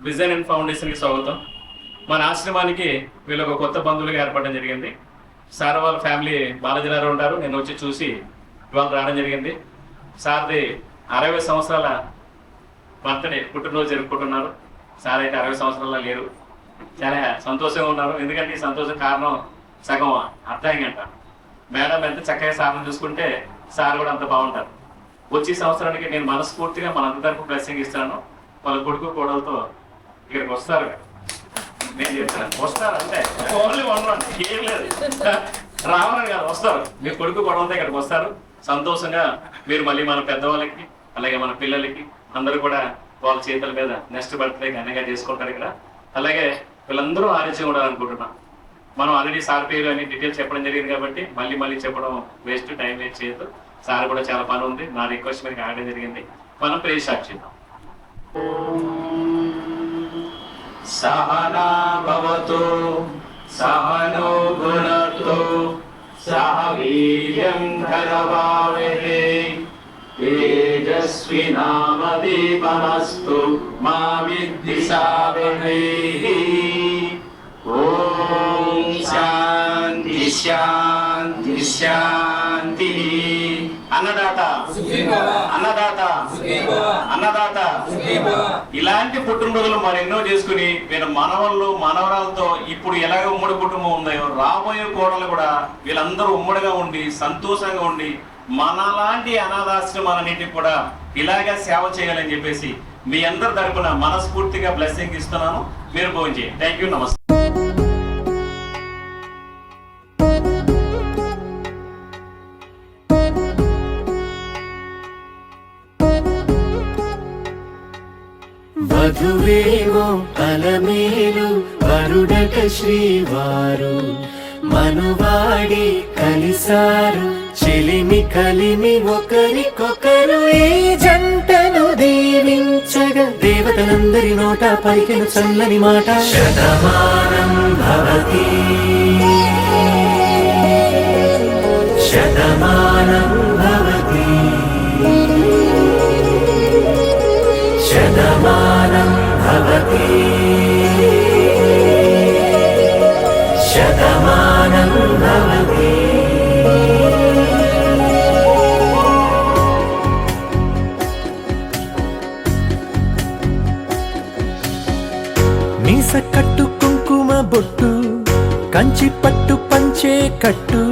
Vision and ఫౌండేషన్కి స్వాగతం. మన ఆశ్రమానికి వీళ్ళు ఒక కొత్త బంధువులుగా ఏర్పడడం జరిగింది. సార్ వాళ్ళ ఫ్యామిలీ బాలాజీనగర్ ఉంటారు. నేను వచ్చి చూసి ఇవాళ రావడం జరిగింది. సార్ది 60 సంవత్సరాల బర్త్డే పుట్టినరోజు జరుపుకుంటున్నారు. సార్ అయితే 60 సంవత్సరాల లేరు. చాలా సంతోషంగా ఉన్నారు. ఎందుకంటే ఈ సంతోషం కారణం సగం అర్థంగా అంట. మేడం ఎంత చక్కగా సార్ని చూసుకుంటే సార్ కూడా అంత బాగుంటారు. వచ్చే సంవత్సరానికి నేను మనస్ఫూర్తిగా మనందరి తరపు బ్లెస్సింగ్ ఇస్తాను. వాళ్ళ కొడుకు కోడలతో ఇక్కడికి వస్తారు. నేను చెప్తాను వస్తారు అంటే ఓన్లీ 1 month ఏం లేదు, రావడం కాదు, వస్తారు. మీ కొడుకు కోడలతో ఇక్కడికి వస్తారు. సంతోషంగా మీరు మళ్ళీ మన పెద్దవాళ్ళకి అలాగే మన పిల్లలకి అందరూ కూడా వాళ్ళ చేతుల మీద నెక్స్ట్ బర్త్డే ఘనంగా చేసుకుంటారు ఇక్కడ. అలాగే వీళ్ళందరూ ఆరోగ్యంగా ఉండాలనుకుంటున్నాం. మనం ఆల్రెడీ సార్ పేరు అని డీటెయిల్స్ చెప్పడం జరిగింది కాబట్టి మళ్ళీ చెప్పడం వేస్ట్, టైం వేస్ట్ చేయొద్దు. సార్ కూడా చాలా పని ఉంది. నా రిక్వెస్ట్ మీకు ఆడడం జరిగింది. మనం ప్రేయర్ స్టార్ట్ చేద్దాం. సహనా భవతు సహనో భునక్తు సహ వీర్యం కరవావహై తేజస్వినామదీపమస్తు మా విద్విషావహై. ఓం శాంతి శాంతి శాంతి. అన్నదాత అన్నదాత అన్నదాత. ఇలాంటి పుట్టినరోజులు మరెన్నో చేసుకుని వీళ్ళ మనవళ్ళు మనవరాలతో ఇప్పుడు ఎలాగ ఉమ్మడి కుటుంబం ఉందో రాబోయే కోడలు కూడా వీళ్ళందరూ ఉమ్మడిగా ఉండి సంతోషంగా ఉండి మనలాంటి అనాథాశ్రమాలన్నింటికి కూడా ఇలాగే సేవ చేయాలని చెప్పేసి మీ అందరి తరపున మనస్ఫూర్తిగా బ్లెస్సింగ్ ఇస్తున్నాను. మీరు భోజనం చేయండి. థ్యాంక్ యూ, నమస్తే. వధువేమో అలమేలు వరుడట శ్రీవారు మనువాడి కలిసారు చెలిమి కలిమి ఒకరికొకరు ఈ జంటను దీవించగా దేవతలందరి నోట పలికిన చల్లని మాట శతమానం భవతి శతమానం భవతి శతమానం భవతి శతమానం భవతి. మీస కట్టు కుంకుమ బొట్టు కంచి పట్టు పంచే కట్టు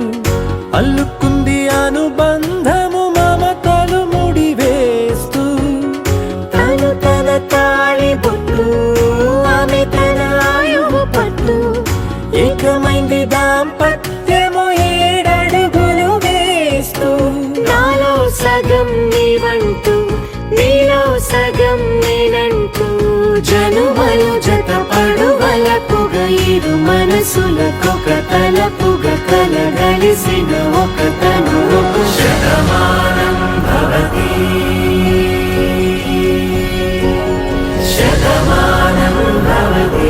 అల్లుకుంది అనుబంధము మమతలు ముడివేస్తూ తను తన తాళి బొట్టు ఆమె తన ఆయువు పట్టు ఏకమైంది దాంపత్యము 7 అడుగులు వేస్తూ నాలో సగం నీవంటూ నీలో సగం నేనంటూ జనుమలు జతపడువలపుగ ఇరు మనసులకొక తలపుగ కలగలిసిన ఒక తను శతమానం భవతి శతమానం భవతి.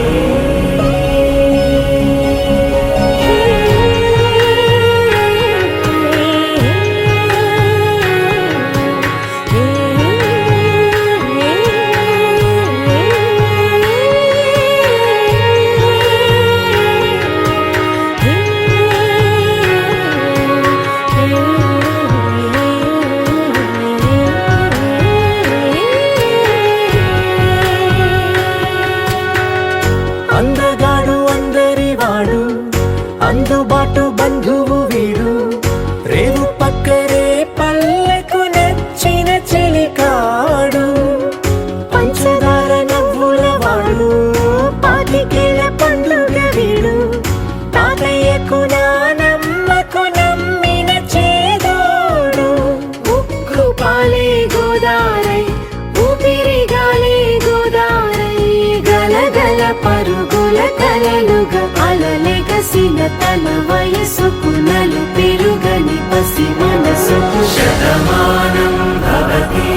అందగాడు అందరివాడు అందుబాటు బంధువు వీడు రేవు పక్కరే పల్లెకు నచ్చిన చెలికాడు పంచదార నవ్వుల వాడు పాతికేల పండుగ వీడు తాతయ్యకు నానమ్మకు నమ్మిన చేదోడు ఉక్కు పాలే గోదారై ఊపిరి గాలే గోదారై గలగల పరుగుల కలలుగా అలలెగసిన తన వయసుకు నలు పెరుగని పసి మనసుకు శతమానం భవతి